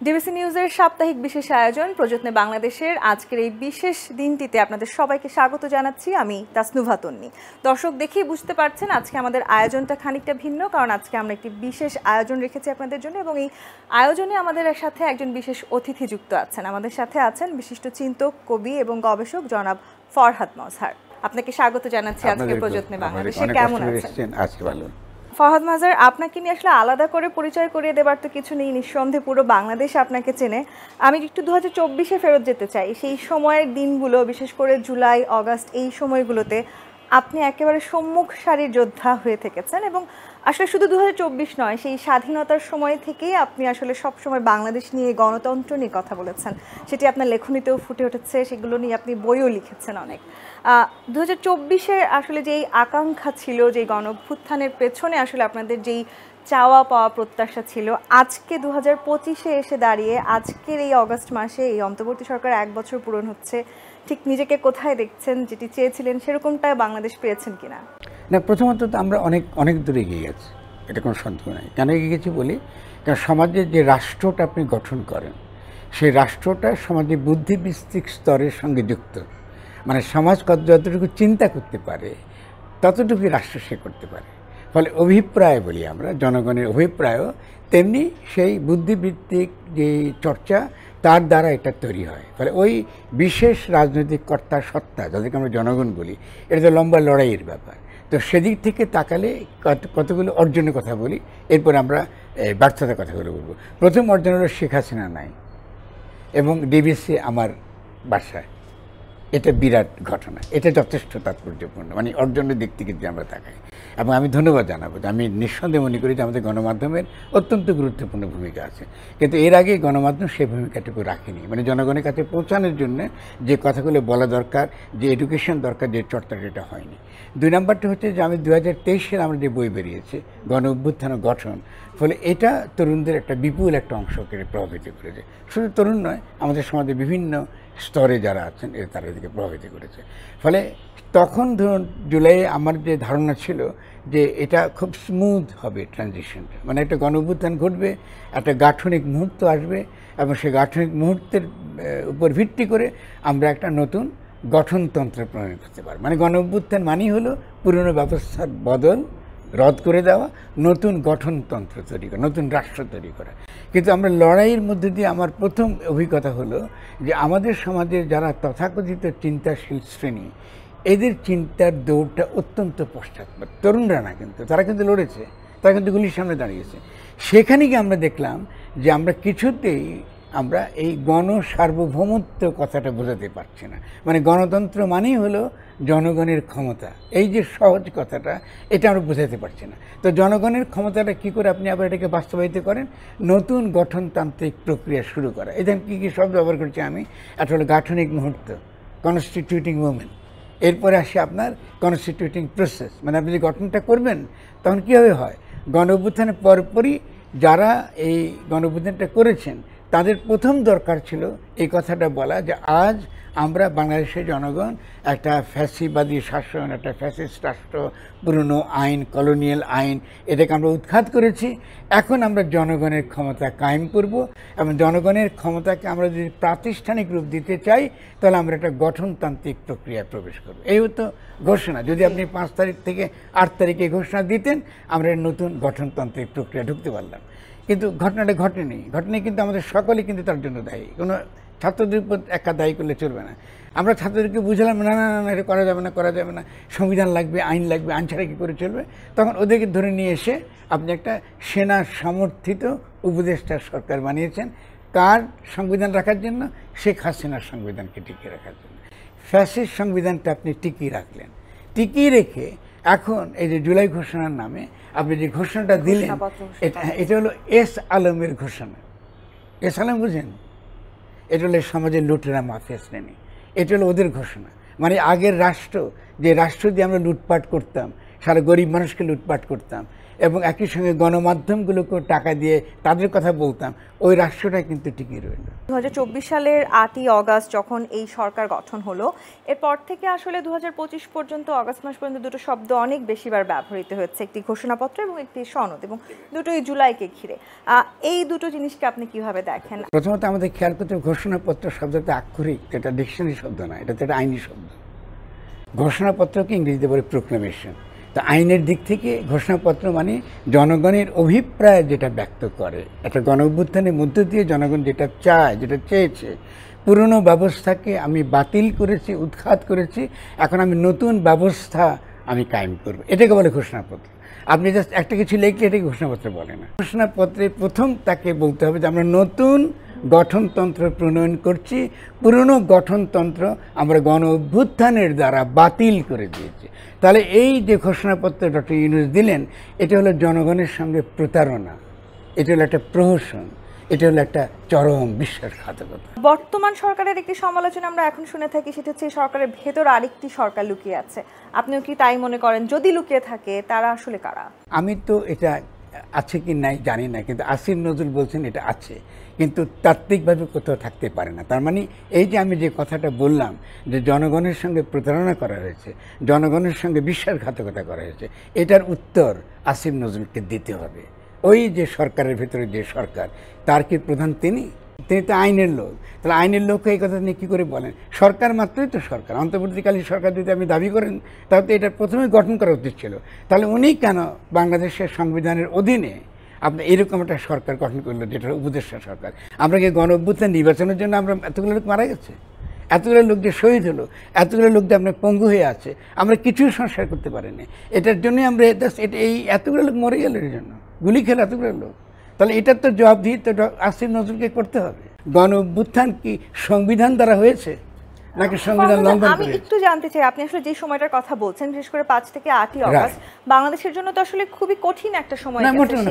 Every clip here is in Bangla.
ডিবিসি নিউজের সাপ্তাহিক বিশেষ আয়োজন প্রযত্নে বাংলাদেশের আজকের এই বিশেষ দিনটিতে আপনাদের সবাইকে স্বাগত জানাচ্ছি। আমি তাসনুভা তন্নি। দর্শক দেখেই বুঝতে পারছেন আজকে আমাদের আয়োজনটা খানিকটা ভিন্ন, কারণ আজকে আমরা একটি বিশেষ আয়োজন রেখেছি আপনাদের জন্য, এবং এই আয়োজনে আমাদের সাথে একজন বিশেষ অতিথি যুক্ত আছেন। আমাদের সাথে আছেন বিশিষ্ট চিন্তক, কবি এবং গবেষক জনাব ফরহাদ মজহার। আপনাকে স্বাগত জানাচ্ছি আজকে প্রযত্নে বাংলাদেশে। কেমন আছেন? আজকে ভালো। ফরহাদ মজহার, আপনাকে নিয়ে আসলে আলাদা করে পরিচয় করিয়ে দেবার তো কিছু নেই, নিঃসন্দেহে পুরো বাংলাদেশ আপনাকে চেনে। আমি একটু 2024-এ ফেরত যেতে চাই। সেই সময়ের দিনগুলো, বিশেষ করে জুলাই, অগাস্ট, এই সময়গুলোতে আপনি একেবারে সম্মুখ সারির যোদ্ধা হয়ে থেকেছেন, এবং আসলে শুধু 2024 নয়, সেই স্বাধীনতার সময় থেকেই আপনি আসলে সবসময় বাংলাদেশ নিয়ে, গণতন্ত্র নিয়ে কথা বলেছেন। সেটি আপনার লেখনীতেও ফুটে উঠেছে, সেগুলো নিয়ে আপনি বইও লিখেছেন অনেক। 2024-এ আসলে যেই আকাঙ্ক্ষা ছিল, যেই গণঅভ্যুত্থানের পেছনে আসলে আপনাদের যেই চাওয়া পাওয়া প্রত্যাশা ছিল, আজকে 2025-এ এসে দাঁড়িয়ে আজকের এই অগাস্ট মাসে এই অন্তর্বর্তী সরকার 1 বছর পূরণ হচ্ছে, ঠিক নিজেকে কোথায় দেখছেন? যেটি চেয়েছিলেন সেরকমটা বাংলাদেশ পেয়েছেন কিনা? না, প্রথমত তো আমরা অনেক দূরে এগিয়ে গেছি, এটা কোনো সন্দেহ নাই। কেন এগিয়ে গেছি বলি, কারণ সমাজের যে রাষ্ট্রটা আপনি গঠন করেন, সেই রাষ্ট্রটা সমাজের বুদ্ধিবৃত্তিক স্তরের সঙ্গে যুক্ত। মানে সমাজ যতটুকু চিন্তা করতে পারে ততটুকুই রাষ্ট্র সে করতে পারে। ফলে অভিপ্রায় বলি আমরা, জনগণের অভিপ্রায়ও তেমনি সেই বুদ্ধিবৃত্তিক যে চর্চা, তার দ্বারা এটা তৈরি হয়। ফলে ওই বিশেষ রাজনৈতিক কর্তা সত্তা, যাদেরকে আমরা জনগণ বলি, এটা তো লম্বা লড়াইয়ের ব্যাপার। তো সেদিক থেকে তাকালে কতগুলো অর্জনের কথা বলি, এরপর আমরা ব্যর্থতার কথাগুলো বলবো। প্রথম অর্জন হলো শেখ হাসিনা নাই এবং ডিবিসি আমার বাসায়। এটা বিরাট ঘটনা, এটা যথেষ্ট তাৎপর্যপূর্ণ, মানে অর্জনের দিক থেকে যদি আমরা তাকাই। এবং আমি ধন্যবাদ জানাবো যে আমি নিঃসন্দেহে মনে করি যে আমাদের গণমাধ্যমের অত্যন্ত গুরুত্বপূর্ণ ভূমিকা আছে, কিন্তু এর আগে গণমাধ্যম সেই ভূমিকাটুকু রাখেনি। মানে জনগণের কাছে পৌঁছানোর জন্য যে কথাগুলো বলা দরকার, যে এডুকেশন দরকার, যে চর্চাটা, এটা হয়নি। 2 নম্বরটা হচ্ছে যে আমি 2023-এ আমরা যে বই বেরিয়েছে গণ অভ্যুত্থান ও গঠন, ফলে এটা তরুণদের একটা বিপুল একটা অংশকে প্রভাবিত করেছে। শুধু তরুণ নয়, আমাদের সমাজে বিভিন্ন স্তরে যারা আছেন তারা এদিকে প্রভাবিত করেছে। ফলে তখন ধরুন জুলাইয়ে আমার যে ধারণা ছিল যে এটা খুব স্মুথ হবে ট্রানজিশনটা, মানে একটা গণঅভ্যুত্থান ঘটবে, একটা গাঠনিক মুহূর্ত আসবে, এবং সেই গাঠনিক মুহূর্তের উপর ভিত্তি করে আমরা একটা নতুন গঠনতন্ত্র প্রণয়ন করতে পারব। মানে গণঅভ্যুত্থান মানেই হলো পুরনো ব্যবস্থার বদল রদ করে দেওয়া, নতুন গঠনতন্ত্র তৈরি করা, নতুন রাষ্ট্র তৈরি করা। কিন্তু আমরা লড়াইয়ের মধ্যে দিয়ে আমার প্রথম অভিজ্ঞতা হলো যে আমাদের সমাজের যারা তথাকথিত চিন্তাশীল শ্রেণী, এদের চিন্তার দৌড়টা অত্যন্ত পশ্চাৎপদ। তরুণরা না, কিন্তু তারা কিন্তু লড়েছে, তারা কিন্তু গুলির সামনে দাঁড়িয়েছে। সেখানে গিয়ে আমরা দেখলাম যে আমরা কিছুতেই আমরা এই গণসার্বভৌমত্ব কথাটা বোঝাতে পারছি না। মানে গণতন্ত্র মানেই হলো জনগণের ক্ষমতা, এই যে সহজ কথাটা, এটা আমরা বোঝাতে পারছি না। তো জনগণের ক্ষমতাটা কী করে আপনি আবার এটাকে বাস্তবায়িত করেন? নতুন গঠনতান্ত্রিক প্রক্রিয়া শুরু করা। এখানে কী কী শব্দ ব্যবহার করছি আমি? একটা হলো গাঠনিক মুহূর্ত, কনস্টিটিউটিং মুভমেন্ট। এরপরে আসে আপনার কনস্টিটিউটিং প্রসেস, মানে আপনি যে গঠনটা করবেন তখন কীভাবে হয়? গণ অভ্যুত্থানের পরপরই যারা এই গণ অভ্যুত্থানটা করেছেন তাদের প্রথম দরকার ছিল এই কথাটা বলা যে আজ আমরা বাংলাদেশের জনগণ একটা ফ্যাসিবাদী শাসন, একটা ফ্যাসিস্ট রাষ্ট্র, পুরনো আইন, কলোনিয়াল আইন, এটাকে আমরা উৎখাত করেছি। এখন আমরা জনগণের ক্ষমতা কায়েম করব, এবং জনগণের ক্ষমতাকে আমরা যদি প্রাতিষ্ঠানিক রূপ দিতে চাই তাহলে আমরা একটা গঠনতান্ত্রিক প্রক্রিয়ায় প্রবেশ করব। এই হতো ঘোষণা। যদি আপনি 5 তারিখ থেকে 8 তারিখে ঘোষণা দিতেন, আমরা নতুন গঠনতান্ত্রিক প্রক্রিয়া ঢুকতে পারলাম। কিন্তু ঘটনাটা ঘটেনি, কিন্তু আমাদের সকলে কিন্তু তার জন্য দায়ী। কোনো ছাত্রদের উপর একা দায়ী করলে চলবে না। আমরা ছাত্রদেরকে বুঝলাম না না না, এটা করা যাবে না, সংবিধান লাগবে, আইন লাগবে, আইন ছাড়া কী করে চলবে? তখন ওদেরকে ধরে নিয়ে এসে আপনি একটা সেনা সমর্থিত উপদেষ্টা সরকার বানিয়েছেন। কার সংবিধান রাখার জন্য? শেখ হাসিনার সংবিধানকে টিকিয়ে রাখার জন্য। ফ্যাসিস্ট সংবিধানটা আপনি টিকিয়ে রাখলেন। টিকিয়ে রেখে এখন এই যে জুলাই ঘোষণার নামে আপনি যে ঘোষণাটা দিলেন, এটা হলো এস আলমের ঘোষণা। এস আলম বুঝেন? এটা হলো সমাজের লুটেরা মাফিয়া শ্রেণী, এটা হলো ওদের ঘোষণা। মানে আগের রাষ্ট্র, যে রাষ্ট্র দিয়ে আমরা লুটপাট করতাম, সারা গরিব মানুষকে লুটপাট করতাম এবং একই সঙ্গে গণমাধ্যমগুলোকে টাকা দিয়ে তাদের কথা বলতাম, ওই রাষ্ট্রটা কিন্তু টিকে রইল। 2024 সালের 8ই অগাস্ট যখন এই সরকার গঠন হলো, এরপর থেকে আসলে 2025 পর্যন্ত, অগাস্ট মাস পর্যন্ত দুটো শব্দ অনেক বেশিবার ব্যবহৃত হয়েছে, একটি ঘোষণাপত্র এবং একটি সনদ, এবং দুটোই জুলাইকে ঘিরে। এই দুটো জিনিসকে আপনি কিভাবে দেখেন? প্রথমত আমাদের খেয়াল করতে হবে, ঘোষণাপত্র শব্দটা আক্ষরিক, এটা ডিকশনারি শব্দ না, এটা তো একটা আইনি শব্দ। ঘোষণাপত্রকে ইংরেজিতে বলে প্রোক্লামেশন। তো আইনের দিক থেকে ঘোষণাপত্র মানে জনগণের অভিপ্রায় যেটা ব্যক্ত করে, একটা গণ অভ্যুত্থানের মধ্য দিয়ে জনগণ যেটা চায়, যেটা চেয়েছে, পুরনো ব্যবস্থাকে আমি বাতিল করেছি, উৎখাত করেছি, এখন আমি নতুন ব্যবস্থা আমি কায়েম করব, এটাকে বলে ঘোষণাপত্র। আপনি জাস্ট একটা কিছু লিখলে এটাকে ঘোষণাপত্র বলে না। ঘোষণাপত্রে প্রথম তাকে বলতে হবে যে আমরা নতুন গঠনতন্ত্র প্রণয়ন করছি, পুরনো গঠনতন্ত্র আমরা গণ অভ্যুত্থানের দ্বারা বাতিল করে দিয়েছি। তাহলে এই যে ঘোষণাপত্র ডক্টর ইউনূস দিলেন, এটা হলো জনগণের সঙ্গে প্রতারণা, এটা হলো একটা প্রহসন, এটা হলো একটা চরম বিশ্বাসঘাতকতা। বর্তমান সরকারের একটি সমালোচনা আমরা এখন শুনে থাকি, সেটা হচ্ছে সরকারের ভেতর আরেকটি সরকার লুকিয়ে আছে। আপনিও কি তাই মনে করেন? যদি লুকিয়ে থাকে, তারা আসলে কারা? আমি তো এটা আছে কি নাই জানি না, কিন্তু আসিফ নজরুল বলছেন এটা আছে, কিন্তু তাত্ত্বিকভাবে কোথাও থাকতে পারে না। তার মানে এই যে আমি যে কথাটা বললাম যে জনগণের সঙ্গে প্রতারণা করা হয়েছে, জনগণের সঙ্গে বিশ্বাসঘাতকতা করা হয়েছে, এটার উত্তর আসিফ নজরুলকে দিতে হবে। ওই যে সরকারের ভেতরে যে সরকার, তার কি প্রধান তিনি তো আইনের লোক। তাহলে আইনের লোককে এই কথা নিয়ে কী করে বলেন? সরকার মাত্রই তো সরকার, অন্তর্বর্তীকালীন সরকার যদি আপনি দাবি করেন, তাহলে তো এটা প্রথমে গঠন করা উচিত ছিল। তাহলে উনি কেন বাংলাদেশের সংবিধানের অধীনে আপনি এরকম একটা সরকার গঠন করলো, যেটা উপদেষ্টা সরকার? আমরা কি গণ অভ্যুত্থান নির্বাচনের জন্য আমরা এতগুলো লোক মারা গেছে, এতগুলো লোক যে শহীদ হলো, এতগুলো লোক যে আপনার পঙ্গু হয়ে আছে, আমরা কিছুই সংস্কার করতে পারিনি। এটার জন্যই আমরা এই এতগুলো লোক মরে গেল, এর জন্য গুলি খেলে এতগুলো লোক। তাহলে এটার তো জবাবদিহি তো আসিফ নজরুলকে করতে হবে। গণ অভ্যুত্থান কি সংবিধান দ্বারা হয়েছে নাকি সংবিধান লঙ্ঘন করে? আমি একটু জানতে চাই, আপনি আসলে যে সময়টার কথা বলছেন, বিশেষ করে 5 থেকে 8ই অগাস্ট, বাংলাদেশের জন্য তো আসলে খুবই কঠিন একটা সময় গেছে।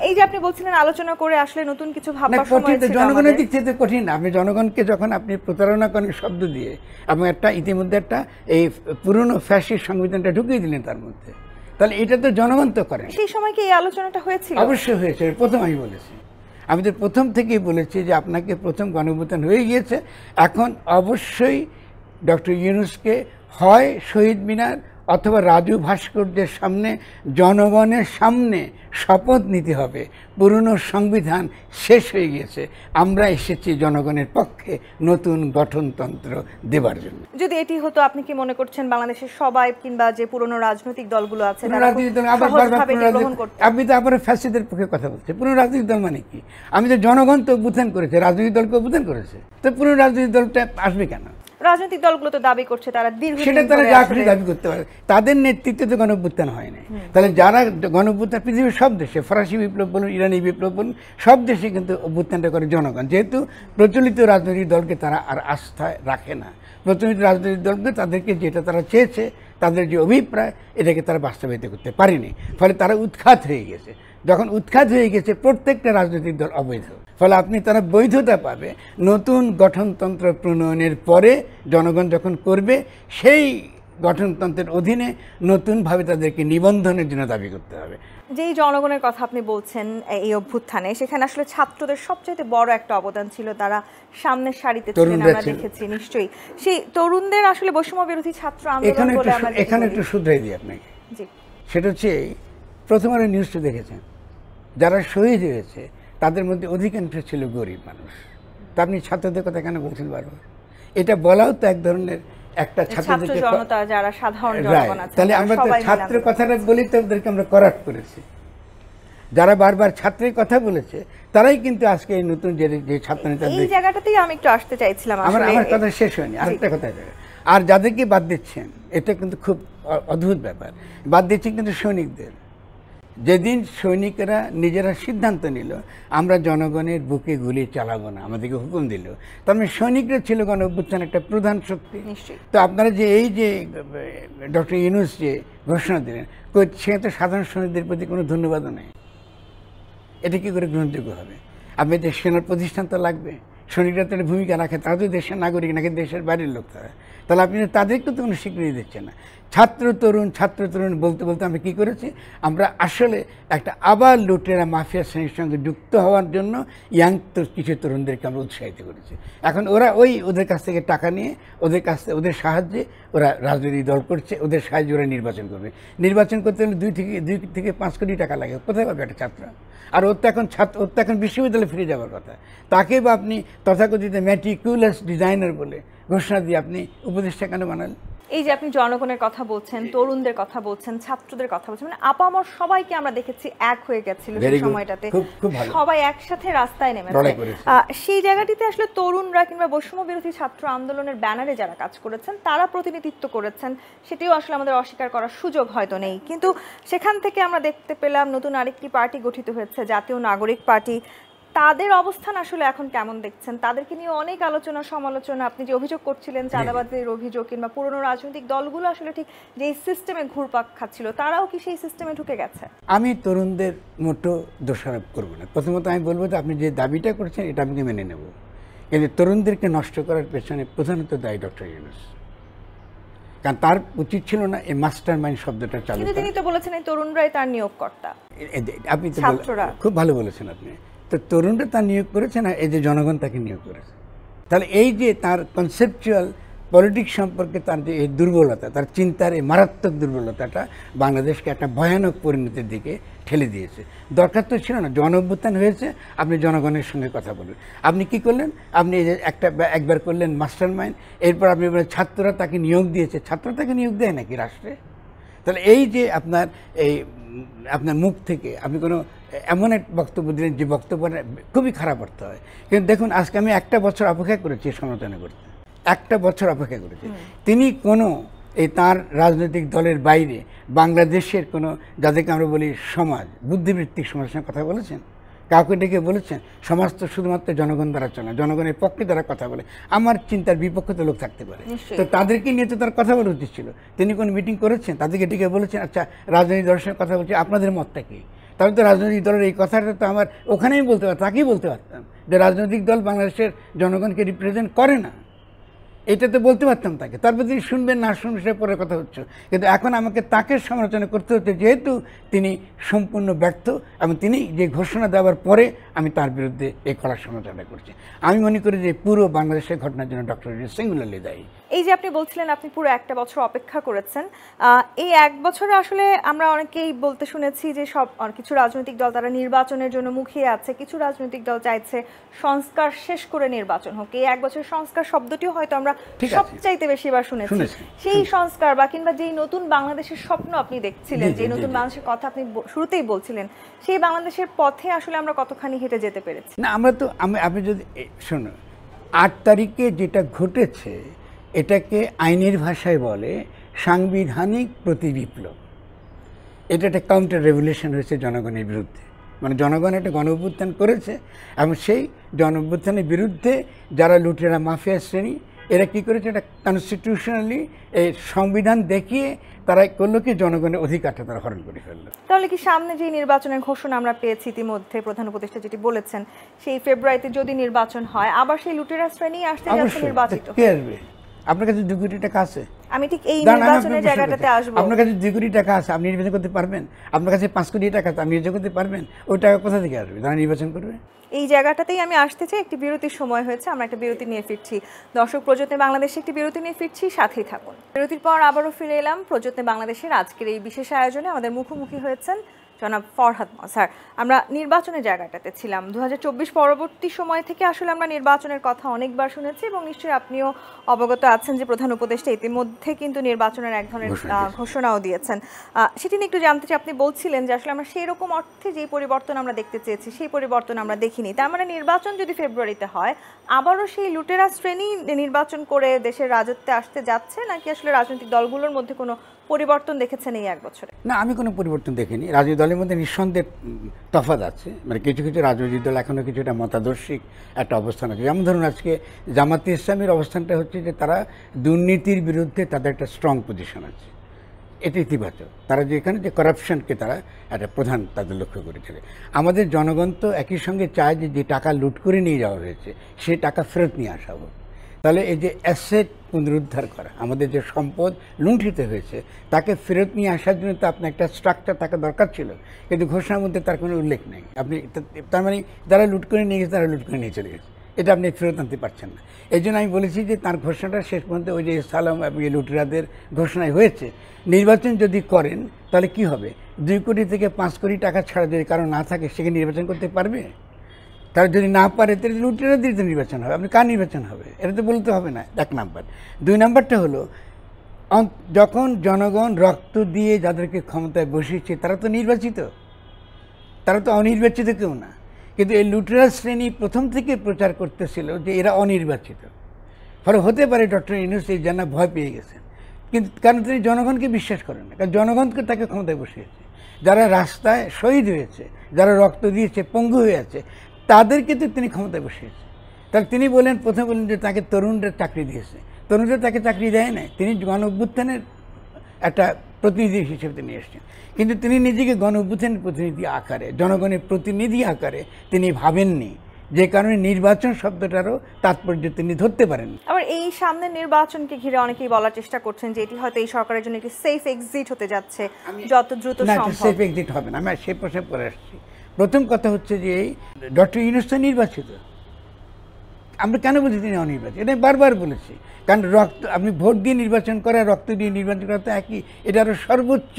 এই যে আপনি বলছিলেন আলোচনা করে আসলে নতুন কিছু ভাববার সময় ছিল। জনগণের দিক থেকে কঠিন। আপনি জনগণকে যখন আপনি প্রতারণা করেন শব্দ দিয়ে, এবং একটা ইতিমধ্যে একটা এই পুরনো ফ্যাসিস্ট সংবিধানটা ঢুকিয়ে দিলেন তার মধ্যে, তাহলে এটা তো জনগণ তো করেন। সেই সময় কি এই আলোচনাটা হয়েছিল? অবশ্যই হয়েছে। প্রথম আমি বলেছি, আমি তো প্রথম থেকেই বলেছি যে আপনাকে প্রথম গণঅভ্যুত্থান হয়ে গিয়েছে, এখন অবশ্যই ডক্টর ইউনূসকে হয় শহীদ মিনার অথবা রাজু ভাস্কর্যের সামনে জনগণের সামনে শপথ নিতে হবে, পুরনো সংবিধান শেষ হয়ে গিয়েছে, আমরা এসেছি জনগণের পক্ষে নতুন গঠনতন্ত্র দেবার জন্য। যদি এটি হতো, আপনি কি মনে করছেন বাংলাদেশের সবাই কিংবা যে পুরনো রাজনৈতিক দলগুলো আছে আপনি তো আবার ফ্যাসিদের পক্ষে কথা বলছেন? পুরনো রাজনৈতিক দল মানে কি? আমি তো জনগণ তো অভ্যুত্থান করেছে, রাজনৈতিক দলকে অভ্যুত্থান করেছে, তো পুরনো রাজনৈতিক দলটা আসবে কেন? রাজনৈতিক দলগুলো তো দাবি করছে তারা সেটা তারা যা খুশি দাবি করতে পারে, তাদের নেতৃত্বে তো গণঅভ্যুত্থান হয় না। তাহলে যারা গণঅভ্যুত্থান পৃথিবীর সব দেশে, ফরাসি বিপ্লব বলুন, ইরানি বিপ্লব বলুন, সব দেশে কিন্তু অভ্যুত্থানটা করে জনগণ, যেহেতু প্রচলিত রাজনৈতিক দলকে তারা আর আস্থায় রাখে না। প্রচলিত রাজনৈতিক দলকে তাদেরকে যেটা তারা চেয়েছে, তাদের যে অভিপ্রায়, এটাকে তারা বাস্তবায়িত করতে পারেনি, ফলে তারা উৎখাত হয়ে গেছে। যখন উৎখাত হয়ে গেছে, প্রত্যেকটা রাজনৈতিক দল অবৈধ, ফলে আপনি তারা বৈধতা পাবে নতুন গঠনতন্ত্র প্রণয়নের পরে। জনগণ যখন করবে, সেই গঠনতন্ত্রের অধীনে নতুনভাবে তাদেরকে নিবন্ধনের জন্য দাবি করতে হবে। যেই জনগণের কথা আপনি বলছেন এই অভ্যুত্থানে, সেখানে আসলে ছাত্রদের সবচেয়ে বড় একটা অবদান ছিল, তারা সামনের সারিতে ছিলেন, আমরা দেখেছি। নিশ্চয়ই সেই তরুণদের আসলে বৈষম্য বিরোধী ছাত্র আন্দোলন বলে আমরা এখানে একটু শুধরাই দিই আপনাকে। জি, সেটা হচ্ছে প্রথম আলো নিউজটা দেখেছেন, যারা শহীদ হয়েছে তাদের মধ্যে অধিকাংশ ছিল গরিব মানুষ। তা আপনি ছাত্রদের কথা কেন বলছেন বারবার? এটা বলাও তো এক ধরনের একটা ছাত্রদের জনতা যারা সাধারণ জনগণ আছে, তাহলে আমরা তো ছাত্রের কথাটা বলি, তো ওদেরকে আমরা করাপ্ট করেছি। যারা বারবার ছাত্রের কথা বলেছে তারাই কিন্তু আজকে এই নতুন যে ছাত্রনেতা, এই জায়গাটাতেই আমি একটু আসতে চাইছিলাম। আমার কথা শেষ হয়নি, আরেকটা কথা। আর যাদেরকে বাদ দিচ্ছেন, এটা কিন্তু খুব অদ্ভুত ব্যাপার, বাদ দিচ্ছেন কিন্তু সৈনিকদের। যেদিন সৈনিকেরা নিজেরা সিদ্ধান্ত নিল আমরা জনগণের বুকে গুলি চালাবো না, আমাদেরকে হুকুম দিল, তার মানে সৈনিকরা ছিল গণ অভ্যুত্থান একটা প্রধান শক্তি। তো আপনারা যে এই যে ডক্টর ইউনূস যে ঘোষণা দিলেন, সে তো সাধারণ সৈনিকদের প্রতি কোনো ধন্যবাদও নেই। এটা কী করে গ্রহণযোগ্য হবে? আপনাদের সেনার প্রতিষ্ঠান তো লাগবে, সৈনিকরা তাহলে ভূমিকা রাখে, তারা তো দেশের নাগরিক নাকি দেশের বাইরের লোক তারা, তাহলে আপনি তাদেরকে তো কোনো স্বীকৃতি দিচ্ছেন না। ছাত্র তরুণ বলতে বলতে আমরা কী করেছি, আমরা আসলে একটা আবার লুটেরা মাফিয়া শ্রেণীর সঙ্গে যুক্ত হওয়ার জন্য কিছু তরুণদেরকে আমরা উৎসাহিত করেছি। এখন ওরা ওদের কাছ থেকে টাকা নিয়ে ওদের সাহায্যে ওরা রাজনৈতিক দল করছে, ওদের সাহায্যে ওরা নির্বাচন করবে। নির্বাচন করতে হলে 2 থেকে 5 কোটি টাকা লাগে, কোথায় পাবে একটা ছাত্র? আর ওর তো এখন বিশ্ববিদ্যালয়ে ফিরে যাওয়ার কথা, তাকে বা আপনি তথাকথিত ম্যাট্রিকুলাস ডিজাইনার বলে ঘোষণা দিয়ে আপনি উপদেষ্টা কেন বানালেন? এই যে আপনি জনগণের কথা বলছেন, তরুণদের কথা বলছেন, ছাত্রদের কথা বলছেন, মানে আপামর সবাইকে আমরা দেখেছি এক হয়ে গেছিল সেই সময়টাতে, সবাই একসাথে রাস্তায় নেমেছে। সেই জায়গাটিতে আসলে তরুণরা কিংবা বৈষম্য বিরোধী ছাত্র আন্দোলনের ব্যানারে যারা কাজ করেছেন তারা প্রতিনিধিত্ব করেছেন, সেটিও আসলে আমাদের অস্বীকার করার সুযোগ হয়তো নেই। কিন্তু সেখান থেকে আমরা দেখতে পেলাম নতুন আরেকটি পার্টি গঠিত হয়েছে, জাতীয় নাগরিক পার্টি। তাদের অবস্থান আসলে এখন কেমন দেখছেন? তাদেরকে নিয়ে অনেক আলোচনা সমালোচনা, আপনি যে অভিযোগ করছিলেন চাঁদাবাজির অভিযোগ, কিংবা পুরনো রাজনৈতিক দলগুলো আসলে ঠিক যে সিস্টেমে ঘুরপাক খাচ্ছিল, তারাও কি সেই সিস্টেমে ঢুকে গেছে? আমি তরুণদের মোটো দোষারোপ করব না। প্রথমত আমি বলবো যে আপনি যে দাবিটা করছেন এটা আমি মেনে নেব, কিন্তু তরুণদেরকে নষ্ট করার পেছনে প্রধানত দায়ী ডক্টর ইউনূস, কারণ তার উচিত ছিল না এই মাস্টার মাইন্ড শব্দটা চালু করা। তিনি তো বলেছেন এই তরুণরাই তার নিয়োগকর্তা। আপনি তো খুব ভালো বলেছেন আপনি, তো তরুণরা তার নিয়োগ করেছে না, এই যে জনগণ তাকে নিয়োগ করেছে। তাহলে এই যে তার কনসেপচুয়াল পলিটিক্স সম্পর্কে তার যে এই দুর্বলতা, তার চিন্তার এই মারাত্মক দুর্বলতাটা বাংলাদেশকে একটা ভয়ানক পরিণতির দিকে ঠেলে দিয়েছে। দরকার তো ছিল না, অভ্যুত্থান হয়েছে, আপনি জনগণের সঙ্গে কথা বলবেন। আপনি কি করলেন? আপনি এই যে একবার করলেন মাস্টার মাইন্ড, এরপর আপনি বলেন ছাত্ররা তাকে নিয়োগ দিয়েছে। ছাত্র তাকে নিয়োগ দেয় নাকি রাষ্ট্রে? তাহলে এই যে আপনার মুখ থেকে আপনি কোনো এমন এক বক্তব্য দিলেন যে বক্তব্য খুবই খারাপ অর্থ হয়। কিন্তু দেখুন, আজকে আমি 1 বছর অপেক্ষা করেছি সমালোচনা করতে, 1 বছর অপেক্ষা করেছি। তিনি কোনো তার রাজনৈতিক দলের বাইরে বাংলাদেশের কোনো, যাদেরকে আমরা বলি সমাজ, বুদ্ধিবৃত্তিক সমাজের সঙ্গে কথা বলেছেন? কাউকে ডেকে বলেছেন? সমাজ তো শুধুমাত্র জনগণ দ্বারা চলে না, জনগণের পক্ষে দ্বারা কথা বলে। আমার চিন্তার বিপক্ষে তো লোক থাকতে পারে, তো তাদেরকে নিয়ে তো তার কথা বলা উচিত ছিল। তিনি কোনো মিটিং করেছেন? তাদেরকে ডেকে বলেছেন আচ্ছা রাজনৈতিক দলের সঙ্গে কথা বলছি, আপনাদের মতটা কী? তাহলে তো রাজনৈতিক দলের এই কথাটা তো আমার ওখানেই বলতে পারতাম, তাকেই বলতে পারতাম যে রাজনৈতিক দল বাংলাদেশের জনগণকে রিপ্রেজেন্ট করে না, এটা তো বলতে পারতাম তাকে। তারপর তিনি শুনবেন না শুনবেন সে পরের কথা হচ্ছে, কিন্তু এখন আমাকে তাকে সমালোচনা করতে হচ্ছে যেহেতু তিনি সম্পূর্ণ ব্যর্থ এবং তিনি যে ঘোষণা দেওয়ার পরে আমি তার বিরুদ্ধে এই কড়া সমালোচনা করছি। আমি মনে করি যে পুরো বাংলাদেশের ঘটনার জন্য ডক্টর ইউনূস সিঙ্গুলারলি দায়ী। এই যে আপনি বলছিলেন আপনি পুরো 1 বছর অপেক্ষা করেছেন, এই 1 বছরে আসলে আমরা অনেকেই বলতে শুনেছি যে কিছু রাজনৈতিক দল তারা নির্বাচনের জন্য মুখিয়ে আছে, কিছু রাজনৈতিক দল চাইছে সংস্কার শেষ করে নির্বাচন হোক। এই 1 বছরের সংস্কার শব্দটিও হয়তো আমরা সবচাইতে বেশিবার শুনেছি। সেই সংস্কার বা কিংবা যেই নতুন বাংলাদেশের স্বপ্ন আপনি দেখছিলেন, যে নতুন বাংলাদেশের কথা আপনি শুরুতেই বলছিলেন, সেই বাংলাদেশের পথে আসলে আমরা কতখানি হেঁটে যেতে পেরেছি? না, আমরা তো আপনি যদি শোনো, 8 তারিখে যেটা ঘটেছে এটাকে আইনের ভাষায় বলে সাংবিধানিক প্রতিবিপ্লব। এটা একটা কাউন্টার রেভলিউশন হয়েছে জনগণের বিরুদ্ধে, মানে জনগণ একটা গণ-অভ্যুত্থান করেছে এবং সেই গণ-অভ্যুত্থানের বিরুদ্ধে যারা লুটেরা মাফিয়া শ্রেণী, এরা কী করেছে, এটা কনস্টিটিউশনালি এই সংবিধান দেখিয়ে তারা করলো কি জনগণের অধিকারটা তারা হরণ করে ফেললো। তাহলে কি সামনে যে নির্বাচনের ঘোষণা আমরা পেয়েছি ইতিমধ্যে, প্রধান উপদেষ্টা যেটি বলেছেন, সেই ফেব্রুয়ারিতে যদি নির্বাচন হয় আবার সেই লুটেরা শ্রেণী আসতে যাচ্ছে নির্বাচিত? কে আসবে? আপনার কাছে 2 কোটি টাকা আছে? আমি ঠিক এই নির্বাচনের জায়গাটাতে আসবো। আপনার কাছে 2 কোটি টাকা আছে, আপনি নির্বাচন করতে পারবেন? আপনার কাছে 5 কোটি টাকা আছে, আপনি নির্বাচন করতে পারবেন? ওই টাকা কোথা থেকে আসবে যারা নির্বাচন করবে? এই জায়গাটাতেই আমি আসতে চাই। একটি বিরতির সময় হয়েছে, আমরা একটা বিরতি নিয়ে ফিরছি। দর্শক, প্রযত্নে বাংলাদেশে একটি বিরতি নিয়ে ফিরছি, সাথেই থাকুন। বিরতির পর আবারও ফিরে এলাম প্রযত্নে বাংলাদেশের আজকের এই বিশেষ আয়োজনে। আমাদের মুখোমুখি হয়েছেন জনাব ফরহাদ মজহার। আমরা নির্বাচনের জায়গাটাতে ছিলাম। 2024 পরবর্তী সময় থেকে আসলে আমরা নির্বাচনের কথা অনেকবার শুনেছি এবং নিশ্চয়ই আপনিও অবগত আছেন যে প্রধান উপদেষ্টা ইতিমধ্যে কিন্তু নির্বাচনের এক ধরনের ঘোষণাও দিয়েছেন। সেটি নিয়ে একটু জানতে চাই। আপনি বলছিলেন যে আসলে আমরা সেই রকম অর্থে যে পরিবর্তন আমরা দেখতে চেয়েছি সেই পরিবর্তন আমরা দেখিনি। তার মানে নির্বাচন যদি ফেব্রুয়ারিতে হয়, আবারও সেই লুটেরা শ্রেণী নির্বাচন করে দেশের রাজত্বে আসতে যাচ্ছে, নাকি আসলে রাজনৈতিক দলগুলোর মধ্যে কোনো পরিবর্তন দেখেছেন এই 1 বছরে? না, আমি কোনো পরিবর্তন দেখিনি। রাজনৈতিক দলের মধ্যে নিঃসন্দেহে তফাৎ আছে, মানে কিছু কিছু রাজনৈতিক দল এখনও কিছুটা মতাদর্শিক একটা অবস্থান আছে। যেমন ধরুন আজকে জামাতে ইসলামের অবস্থানটা হচ্ছে যে তারা দুর্নীতির বিরুদ্ধে তাদের একটা স্ট্রং পজিশন আছে, এটা ইতিবাচক। তারা যে এখানে যে করাপশনকে তারা একটা প্রধান তাদের লক্ষ্য করেছিল। আমাদের জনগণ তো একই সঙ্গে চায় যে টাকা লুট করে নিয়ে যাওয়া হয়েছে সে টাকা ফেরত নিয়ে আসা হোক। তাহলে এই যে অ্যাসেট পুনরুদ্ধার করা, আমাদের যে সম্পদ লুণ্ঠিত হয়েছে তাকে ফেরত নিয়ে আসার জন্য তো আপনার একটা স্ট্রাকচার থাকা দরকার ছিল, কিন্তু ঘোষণার মধ্যে তার কোনো উল্লেখ নেই। আপনি তার মানে যারা লুট করে নিয়ে গেছে তারা লুট করে নিয়ে চলে গেছে, এটা আপনি ফেরত আনতে পারছেন না। এই জন্য আমি বলেছি যে তার ঘোষণাটা শেষ পর্যন্ত ওই যে সালাম এবং লুটেরাদের ঘোষণায় হয়েছে। নির্বাচন যদি করেন তাহলে কি হবে? 2 কোটি থেকে 5 কোটি টাকা ছাড়া যদি কারো না থাকে সে কি নির্বাচন করতে পারবে? তারা যদি না পারে তাহলে লুটেরাদের তো নির্বাচন হবে, আপনি কার নির্বাচন হবে এটা তো বলতে হবে না, 1 নাম্বার। 2 নাম্বারটা হলো যখন জনগণ রক্ত দিয়ে যাদেরকে ক্ষমতায় বসিয়েছে তারা তো নির্বাচিত, তারা তো অনির্বাচিত কেউ না। কিন্তু এই লুটেরা শ্রেণী প্রথম থেকে প্রচার করতেছিল যে এরা অনির্বাচিত। ফলে হতে পারে ডক্টর ইউনূস এই জন্য ভয় পেয়ে গেছেন, কিন্তু কারণ তিনি জনগণকে বিশ্বাস করেন না, কারণ জনগণকে তাকে ক্ষমতায় বসিয়েছে। যারা রাস্তায় শহীদ হয়েছে, যারা রক্ত দিয়েছে, পঙ্গু হয়ে আছে, তাদেরকে তো তিনি ক্ষমতায় বসিয়েছে। তাহলে তিনি বলেন, প্রথমে বলেন যে তাকে তরুণরা চাকরি দিয়েছে, তরুণরা তাকে চাকরি দেয় না, তিনি গণ অভ্যুত্থানের একটা প্রতিনিধি হিসেবে তিনি এসেছেন। কিন্তু তিনি নিজেকে গণ অভ্যুত্থানের প্রতিনিধি আকারে, জনগণের প্রতিনিধি আকারে তিনি ভাবেননি, যে কারণে নির্বাচন শব্দটারও তাৎপর্য তিনি ধরতে পারেন। আবার এই সামনের নির্বাচনকে ঘিরে অনেকেই বলার চেষ্টা করছেন যে এটি হয়তো এই সরকারের জন্য একটি সেফ এক্সিট হতে যাচ্ছে, যত দ্রুত সম্ভব। সেফ এক্সিট হবে না, আমি সেই প্রশ্নে পরে আসছি। প্রথম কথা হচ্ছে যে এই ডক্টর ইউনূস তো নির্বাচিত, আমরা কেন বলছি তিনি অনির্বাচিত? এটা বারবার বলেছি, কারণ রক্ত আপনি ভোট দিয়ে নির্বাচন করা, রক্ত দিয়ে নির্বাচন করা তো একই, এটা আরও সর্বোচ্চ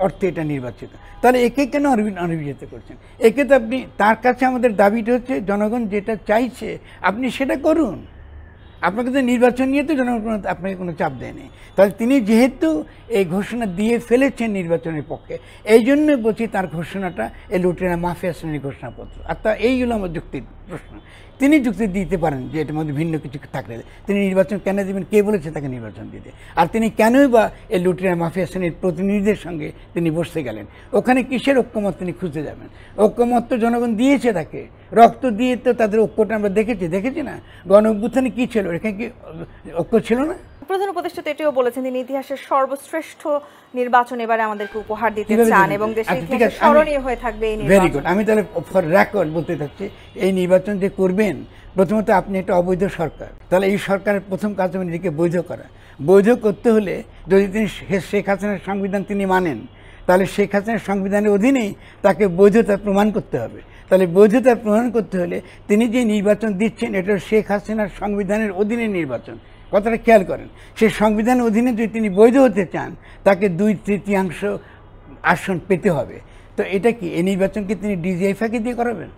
অর্থে এটা নির্বাচিত। তাহলে একে কেন অনির্বাচিত করছেন? একে তো আপনি, তার কাছে আমাদের দাবিটা হচ্ছে জনগণ যেটা চাইছে আপনি সেটা করুন। আপনাকে তো নির্বাচন নিয়ে তো জনগণ আপনাকে কোনো চাপ দেয়নি। তাহলে তিনি যেহেতু এই ঘোষণা দিয়ে ফেলেছেন নির্বাচনের পক্ষে, এই জন্য বলছি তার ঘোষণাটা এই লুটেরা মাফিয়া শ্রেণীর ঘোষণাপত্র। আর তা এইগুলো আমার যুক্তির প্রশ্ন। তিনি যুক্তি দিতে পারেন যে এটার মধ্যে ভিন্ন কিছু থাকলে তিনি নির্বাচন কেন দেবেন, কে বলেছে তাকে নির্বাচন দিতে? আর তিনি কেনই বা এই লুটেরা মাফিয়া শ্রেণীর প্রতিনিধিদের সঙ্গে তিনি বসতে গেলেন? ওখানে কিসের ঐক্যমত তিনি খুঁজতে যাবেন? ঐক্যমত তো জনগণ দিয়েছে তাকে, রক্ত দিয়ে তো তাদের ঐক্যটা আমরা দেখেছি না? গণ অভ্যুত্থানে কী ছিল, এখানে কি ঐক্য ছিল না? প্রধান উপদেষ্টা তো এটিও বলেছেন তিনি ইতিহাসের সর্বশ্রেষ্ঠ নির্বাচন এবারে আমাদেরকে উপহার দিতে চান এবং দেশের ইতিহাসে স্মরণীয় হয়ে থাকবে এই নির্বাচন। Very good. আমি তাহলে ফর রেকর্ড বলতে চাচ্ছি, এই নির্বাচন যে করবেন, প্রথমত আপনি একটা অবৈধ সরকার, তাহলে এই সরকারের প্রথম কাজ হবে নিজেকে বৈধ করা। বৈধ করতে হলে যদি তিনি শেখ হাসিনার সংবিধান তিনি মানেন, তাহলে শেখ হাসিনার সংবিধানের অধীনেই তাকে বৈধতা প্রমাণ করতে হবে। তাহলে বৈধতা প্রমাণ করতে হলে তিনি যে নির্বাচন দিচ্ছেন এটা শেখ হাসিনার সংবিধানের অধীনে নির্বাচন। কথাটা খেয়াল করেন, সেই সংবিধানের অধীনে যদি তিনি বৈধ হতে চান তাকে 2/3 আসন পেতে হবে। তো এটা কি, এই নির্বাচনকে তিনি ডিজিআই ফাঁকি দিয়ে করাবেন?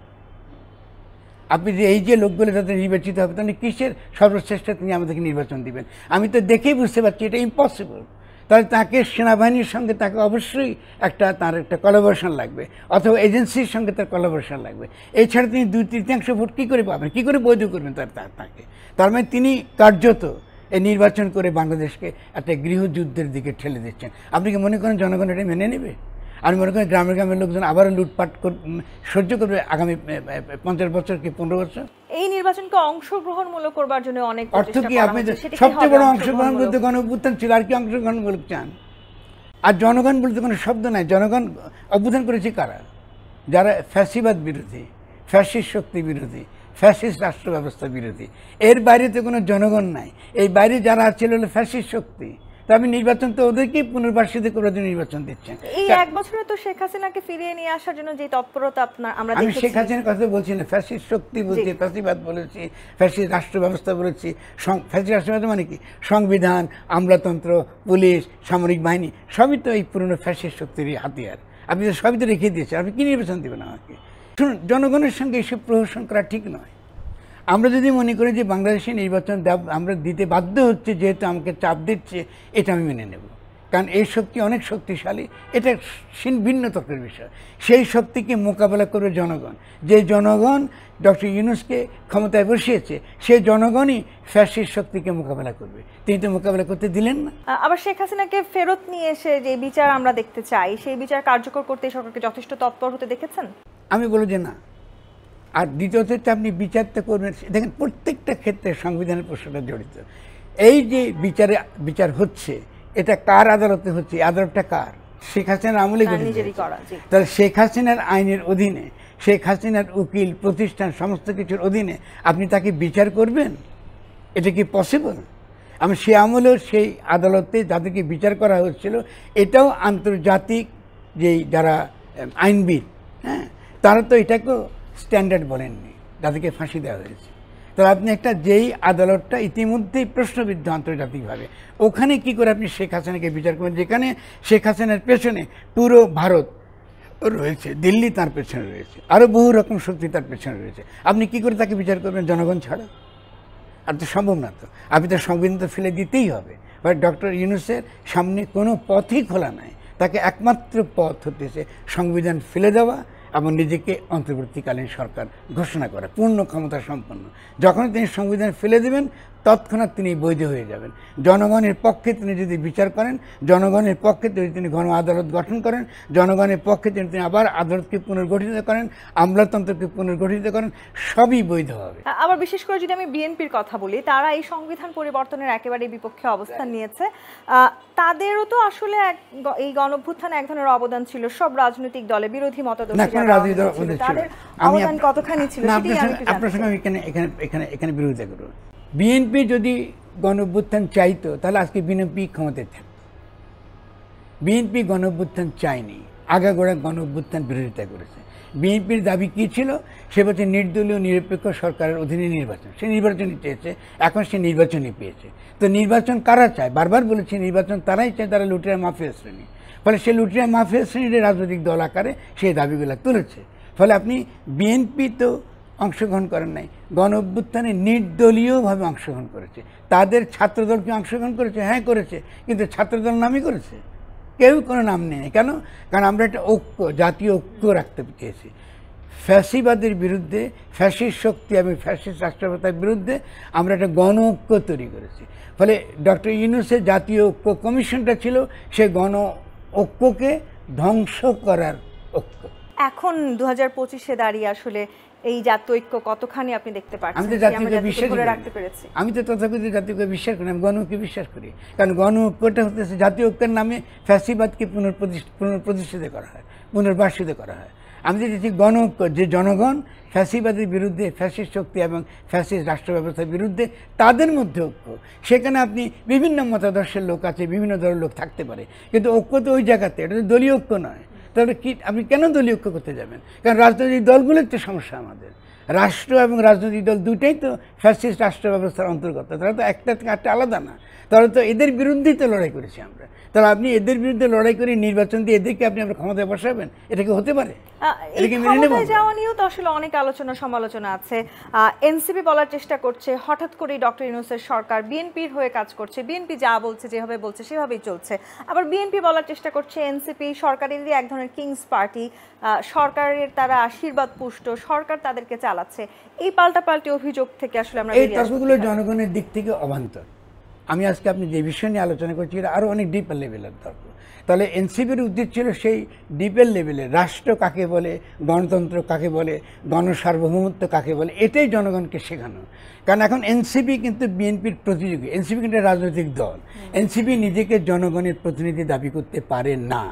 আপনি যে এই যে লোকগুলো যাদের নির্বাচিত হবে, তাহলে কিসের সর্বশ্রেষ্ঠ তিনি আমাদেরকে নির্বাচন দিবেন? আমি তো দেখেই বুঝতে পারছি এটা ইম্পসিবল। তাহলে তাকে সেনাবাহিনীর সঙ্গে তাকে অবশ্যই তার একটা কোলাবোরেশন লাগবে, অথবা এজেন্সির সঙ্গে তার কোলাবোরেশন লাগবে। এছাড়া তিনি 2/3 ভোট কী করে পাবেন, কী করে বৈধ করবেন তাকে? তার মানে তিনি কার্যত এই নির্বাচন করে বাংলাদেশকে একটা গৃহযুদ্ধের দিকে ঠেলে দিচ্ছেন। আপনি কি মনে করেন জনগণ এটা মেনে নেবে? আমি মনে করি গ্রামের গ্রামের লোকজন আবারও লুটপাট সহ্য করবে আগামী 50 বছর কি 15 বছর? এই নির্বাচনকে অংশগ্রহণমূলক করবার জন্য অনেক অর্থ কি? আপনি সবচেয়ে বড় অংশগ্রহণ বলতে গণ অভ্যুত্থান ছিল, আর কি অংশগ্রহণমূলক চান? আর জনগণ বলতে কোনো শব্দ নাই। জনগণ অভ্যুত্থান করেছে কারা? যারা ফ্যাসিবাদ বিরোধী, ফ্যাসিস্ট শক্তি বিরোধী, ফ্যাসিস্ট রাষ্ট্র ব্যবস্থা বিরোধী। এর বাইরে তো কোনো জনগণ নাই। এই বাইরে যারা ছিল হলো ফ্যাসিস্ট শক্তি। তা আপনি নির্বাচন তো ওদেরকেই পুনর্বাসিত করার জন্য নির্বাচন দিচ্ছেন। এই 1 বছরে তো শেখ হাসিনাকে ফিরিয়ে নিয়ে আসার জন্য যে তৎপরতা আমরা দেখেছি। আমি শেখ হাসিনার কথা বলছি না, ফ্যাসিস্ট শক্তি বলছি, ফ্যাসিবাদ বলেছি, ফ্যাসিস্ট রাষ্ট্র ব্যবস্থা বলেছি। ফ্যাসিস্ট রাষ্ট্র ব্যবস্থা মানে কি? সংবিধান, আমলাতন্ত্র, পুলিশ, সামরিক বাহিনী সবই তো এই পুরনো ফ্যাসিস্ট শক্তির হাতিয়ার। আপনি তো সবই তো রেখে দিয়েছেন, আপনি কি নির্বাচন দেবেন আমাকে? শুনুন, জনগণের সঙ্গে এসব প্রহসন করা ঠিক নয়। আমরা যদি মনে করি যে বাংলাদেশে নির্বাচন আমরা দিতে বাধ্য হচ্ছে যেহেতু আমাকে চাপ দিচ্ছে, এটা আমি মেনে নেব, কারণ এই শক্তি অনেক শক্তিশালী, এটা ভিন্ন তর্কের বিষয়। সেই শক্তিকে মোকাবেলা করবে জনগণ। যে জনগণ ডক্টর ইউনূসকে ক্ষমতায় বসিয়েছে, সেই জনগণই ফ্যাসিস্ট শক্তিকে মোকাবেলা করবে। তিনি তো মোকাবেলা করতে দিলেন না। আবার শেখ হাসিনাকে ফেরত নিয়ে এসে যে বিচার আমরা দেখতে চাই, সেই বিচার কার্যকর করতে সরকারকে যথেষ্ট তৎপর হতে দেখেছেন? আমি বলব যে না। আর দ্বিতীয়ত হচ্ছে আপনি বিচারটা করবেন, দেখেন প্রত্যেকটা ক্ষেত্রে সংবিধানের প্রশ্নটা জড়িত। এই যে বিচার হচ্ছে, এটা কার আদালতে হচ্ছে? আদালতটা কার? শেখ হাসিনার আমলে নিজেরই করা। তাহলে শেখ হাসিনার আইনের অধীনে, শেখ হাসিনার উকিল প্রতিষ্ঠান সমস্ত কিছুর অধীনে আপনি তাকে বিচার করবেন? এটা কি পসিবল? আমি সে আমলেও সেই আদালতে যাদেরকে বিচার করা হচ্ছিল, এটাও আন্তর্জাতিক যেই যারা আইনবিদ, হ্যাঁ, তারা তো এটাকেও স্ট্যান্ডার্ড বলেননি, যাদেরকে ফাঁসি দেওয়া হয়েছে। তাহলে আপনি একটা যেই আদালতটা ইতিমধ্যেই প্রশ্নবিদ্ধ আন্তর্জাতিকভাবে, ওখানে কি করে আপনি শেখ হাসিনাকে বিচার করবেন, যেখানে শেখ হাসিনার পেছনে পুরো ভারত রয়েছে, দিল্লি তার পেছনে রয়েছে, আরও বহু রকম শক্তি তার পেছনে রয়েছে। আপনি কি করে তাকে বিচার করবেন জনগণ ছাড়া? আর তো সম্ভব না। তো আপনি তো সংবিধান তো ফেলে দিতেই হবে। বাট ডক্টর ইউনূসের সামনে কোনো পথই খোলা নাই। তাকে একমাত্র পথ হতেছে সংবিধান ফেলে দেওয়া এবং নিজেকে অন্তর্বর্তীকালীন সরকার ঘোষণা করা, পূর্ণ ক্ষমতা সম্পন্ন। যখন তিনি সংবিধান ফেলে দেবেন, তৎক্ষণাৎ তিনি বৈধ হয়ে যাবেন। জনগণের পক্ষে তিনি যদি বিচার করেন, জনগণের পক্ষে যদি তিনি গণ আদালত গঠন করেন, জনগণের পক্ষে তিনি আবার আদালতকে পুনর্গঠিত করেন, আমলাতন্ত্রকে পুনর্গঠিত করেন, সবই বৈধ হবে। আবার বিশেষ করে যদি আমি বিএনপির কথা বলি, তারা এই সংবিধান পরিবর্তনের একেবারে বিপক্ষে অবস্থান নিয়েছে। তাদেরও তো আসলে এই গণঅভ্যুত্থানে এক ধরনের অবদান ছিল, সব রাজনৈতিক দলে বিরোধী মতাদর্শী তাদের অবদান কতখানি ছিল? আপনার সঙ্গে এখানে বিরোধিতা করব। বিএনপি যদি গণঅভ্যুত্থান চাইতো, তাহলে আজকে বিএনপি ক্ষমতায় থাকত। বিএনপি গণঅভ্যুত্থান চায়নি, আগাগোড়া গণঅভ্যুত্থান বিরোধিতা করেছে। বিএনপির দাবি কী ছিল? সে বলছে নির্দলীয় নিরপেক্ষ সরকারের অধীনে নির্বাচন। সে নির্বাচনই চেয়েছে, এখন সে নির্বাচনই পেয়েছে। তো নির্বাচন কারা চায়? বারবার বলেছে নির্বাচন তারাই চায়, তারা লুটেরা মাফিয়া শ্রেণী। ফলে সে লুটেরা মাফিয়া শ্রেণীর রাজনৈতিক দল আকারে সেই দাবিগুলো তুলেছে। ফলে আপনি বিএনপি তো অংশগ্রহণ করেন নাই, গণঅভ্যুত্থানে নির্দলীয়ভাবে অংশগ্রহণ করেছে। তাদের ছাত্রদল কি অংশগ্রহণ করেছে? হ্যাঁ করেছে, কিন্তু ছাত্রদল নামই করেছে, কেউ কোনো নাম নেই। কেন? কারণ আমরা একটা ঐক্য, জাতীয় ঐক্য রাখতে চেয়েছি। ফ্যাসিবাদের বিরুদ্ধে, ফ্যাসিস্ট শক্তি এবং ফ্যাসিস্ট রাষ্ট্রপ্রথার বিরুদ্ধে আমরা একটা গণ ঐক্য তৈরি করেছি। ফলে ডক্টর ইউনূসের জাতীয় ঐক্য কমিশনটা ছিল সেই গণ ঐক্যকে ধ্বংস করার ঐক্য। এখন 2025-এ দাঁড়িয়ে আসলে এই জাতীয় ঐক্য কতখানি আপনি দেখতে পাচ্ছেন? আমি তো জাতীয়কে বিশ্বাস করি, আমি তো তথাকথিত জাতীয়কে বিশ্বাস করি, আমি গণ ঐক্যকে বিশ্বাস করি। কারণ গণ ঐক্যটা হতেছে জাতীয় ঐক্যের নামে ফ্যাসিবাদকে পুনঃপ্রতিষ্ঠিত করা হয়, পুনর্বাসিত করা হয়। আমি দেখেছি গণ ঐক্য, যে জনগণ ফ্যাসিবাদের বিরুদ্ধে, ফ্যাসিস্ট শক্তি এবং ফ্যাসিস্ট রাষ্ট্র ব্যবস্থার বিরুদ্ধে, তাদের মধ্যে ঐক্য। সেখানে আপনি বিভিন্ন মতাদর্শের লোক আছে, বিভিন্ন দলের লোক থাকতে পারে, কিন্তু ঐক্য তো ওই জায়গাতে, এটা তো দলীয় ঐক্য নয়। তাহলে কি আপনি কেন দলীয় ঐক্য করতে যাবেন? কারণ রাজনৈতিক দলগুলোর তো সমস্যা। আমাদের রাষ্ট্র এবং রাজনৈতিক দল দুইটাই তো ফ্যাসিস্ট রাষ্ট্র ব্যবস্থার অন্তর্গত, তারা তো একটা থেকে একটা আলাদা না। তাহলে তো এদের বিরুদ্ধেই তো লড়াই করেছি আমরা। তাহলে আপনি এদের বিরুদ্ধে লড়াই করে নির্বাচন দিয়ে এদেরকে আপনি আপনার ক্ষমতায় বসাবেন, এটা কি হতে পারে? ক্ষমতায় যাওয়া নিয়েও তো আসলে অনেক আলোচনা সমালোচনা আছে। এনসিপি বলার চেষ্টা করছে হঠাৎ করেই ডক্টর ইউনূসের সরকার বিএনপির হয়ে কাজ করছে, বিএনপি যা বলছে, যেভাবে বলছে সেভাবেই চলছে। আবার বিএনপি বলার চেষ্টা করছে এনসিপি সরকারেরই এক ধরনের কিংস পার্টি, সরকারের তারা আশীর্বাদ পুষ্ট, সরকার তাদেরকে চালাচ্ছে। এই পাল্টাপাল্টি অভিযোগ থেকে আসলে আমরা এই তর্কগুলো জনগণের দিক থেকে অবান্তর। আমি আজকে আপনি যে বিষয় নিয়ে আলোচনা করছি, এটা আরও অনেক ডিপার লেভেলের তর্ক। তাহলে এনসিপির উদ্দেশ্য ছিল সেই ডিপের লেভেলে রাষ্ট্র কাকে বলে, গণতন্ত্র কাকে বলে, গণসার্বভৌমত্ব কাকে বলে, এটাই জনগণকে শেখানো। কারণ এখন এনসিপি কিন্তু বিএনপির প্রতিযোগী, এনসিপি কিন্তু রাজনৈতিক দল। এনসিপি নিজেকে জনগণের প্রতিনিধি দাবি করতে পারে না।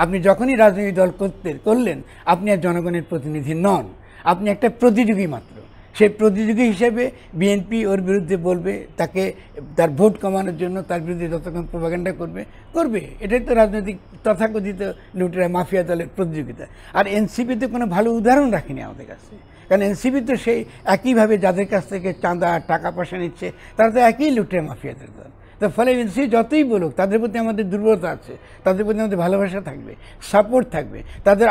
আপনি যখনই রাজনৈতিক দল করলেন, আপনি আর জনগণের প্রতিনিধি নন, আপনি একটা প্রতিযোগী মাত্র। সেই প্রতিযোগী হিসেবে বিএনপি ওর বিরুদ্ধে বলবে, তাকে তার ভোট কমানোর জন্য তার বিরুদ্ধে যতক্ষণ প্রোপাগান্ডা করবে। এটাই তো রাজনৈতিক তথাকথিত লুটেরা মাফিয়া দলের প্রতিযোগিতা। আর এনসিপিতে কোনো ভালো উদাহরণ রাখেনি আমাদের কাছে। কারণ এনসিপি তো সেই একইভাবে যাদের কাছ থেকে চাঁদা, টাকা পয়সা নিচ্ছে, তারা তো একই লুটেরা মাফিয়াদের দল। তো ফলে এনসিপি যতই বলুক, তাদের প্রতি আমাদের দুর্বলতা আছে, তাদের প্রতি আমাদের ভালোবাসা থাকবে, সাপোর্ট থাকবে, তাদের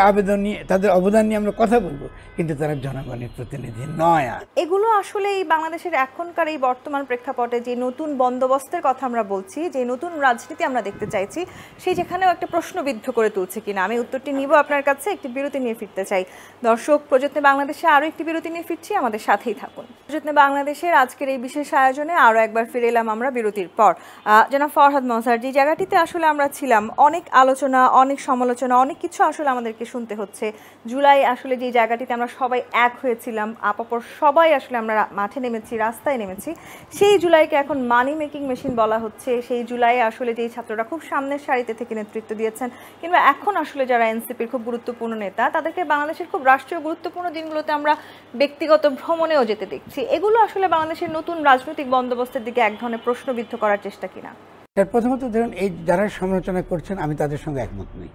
অবদান নিয়ে আমরা কথা বলবো, কিন্তু তারা জনগণের প্রতিনিধি নয়। আর এগুলো আসলে এই বাংলাদেশের এখনকার এই বর্তমান প্রেক্ষাপটে যে নতুন বন্দোবস্তের কথা আমরা বলছি, যে নতুন রাজনীতি আমরা দেখতে চাইছি, সেই যেখানেও একটা প্রশ্নবিদ্ধ করে তুলছে কিনা। আমি উত্তরটি নিব আপনার কাছে, একটি বিরতি নিয়ে ফিরতে চাই। দর্শক, প্রযত্নে বাংলাদেশে আরও একটি বিরতি নিয়ে ফিরছি, আমাদের সাথেই থাকুন। প্রযত্নে বাংলাদেশের আজকের এই বিশেষ আয়োজনে আরও একবার ফিরে এলাম আমরা বিরতির পর। জনাব ফরহাদ মজহার, যে জায়গাটিতে আসলে আমরা ছিলাম, অনেক আলোচনা, অনেক সমালোচনা, অনেক কিছু আসলে আমাদেরকে শুনতে হচ্ছে। জুলাই আসলে যে জায়গাটিতে আমরা সবাই এক হয়েছিলাম, আপাপর সবাই আসলে আমরা মাঠে নেমেছি, রাস্তায় নেমেছি, সেই জুলাইকে এখন মানি মেকিং মেশিন বলা হচ্ছে। সেই জুলাই আসলে যেই ছাত্ররা খুব সামনের সারিতে থেকে নেতৃত্ব দিয়েছেন, কিংবা এখন আসলে যারা এনসিপির খুব গুরুত্বপূর্ণ নেতা, তাদেরকে বাংলাদেশের খুব রাষ্ট্রীয় গুরুত্বপূর্ণ দিনগুলোতে আমরা ব্যক্তিগত ভ্রমণেও যেতে দেখছি। এগুলো আসলে বাংলাদেশের নতুন রাজনৈতিক বন্দোবস্তের দিকে এক ধরনের প্রশ্নবিদ্ধ করার চেষ্টা কিনা? প্রথমত ধরুন, এই যারা সমালোচনা করছেন আমি তাদের সঙ্গে একমত নই।